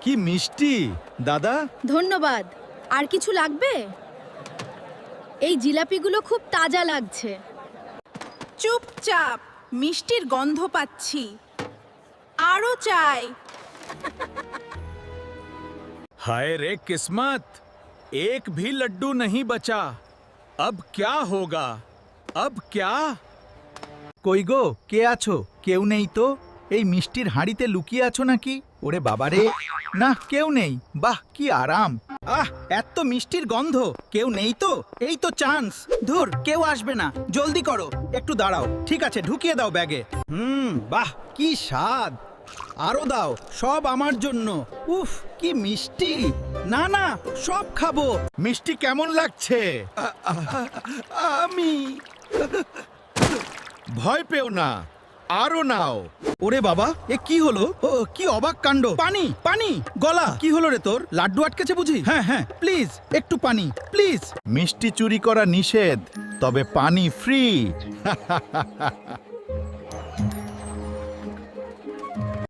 কি মিষ্টি দাদা। ধন্যবাদ। আর কিছু লাগবে? এই জিলাপিগুলো খুব তাজা লাগছে। চুপচাপ, মিষ্টির গন্ধ পাচ্ছি। আরো চাই। हाय रे किस्मत, एक भी लड्डू नहीं बचा। अब क्या होगा? अब क्या? কই গো, কে আছো? কেউ নেই তো। এই মিষ্টির হাঁড়িতে লুকিয়ে আছো নাকি? ওরে বাবারে, না কেউ নেই। বাহ কি আরাম। এত মিষ্টির গন্ধ। কেউ নেই তো? এই তো চান্স। ধুর, কেউ আসবে না। জলদি করো, একটু দাঁড়াও। ঠিক আছে, ঢুকিয়ে দাও ব্যাগে। বাহ কি স্বাদ। আরো দাও, সব আমার জন্য। উফ কি মিষ্টি। না না, সব খাবো। মিষ্টি কেমন লাগছে? আমি ভয় পেও না, আরো নাও। ওরে বাবা, এ কি হলো? ও কি অবাক কাণ্ড। পানি পানি, গলা। কি হলো রে তোর? লাড্ডু আটকেছে বুঝি? হ্যাঁ হ্যাঁ, প্লিজ একটু পানি প্লিজ। মিষ্টি চুরি করা নিষেধ, তবে পানি ফ্রি।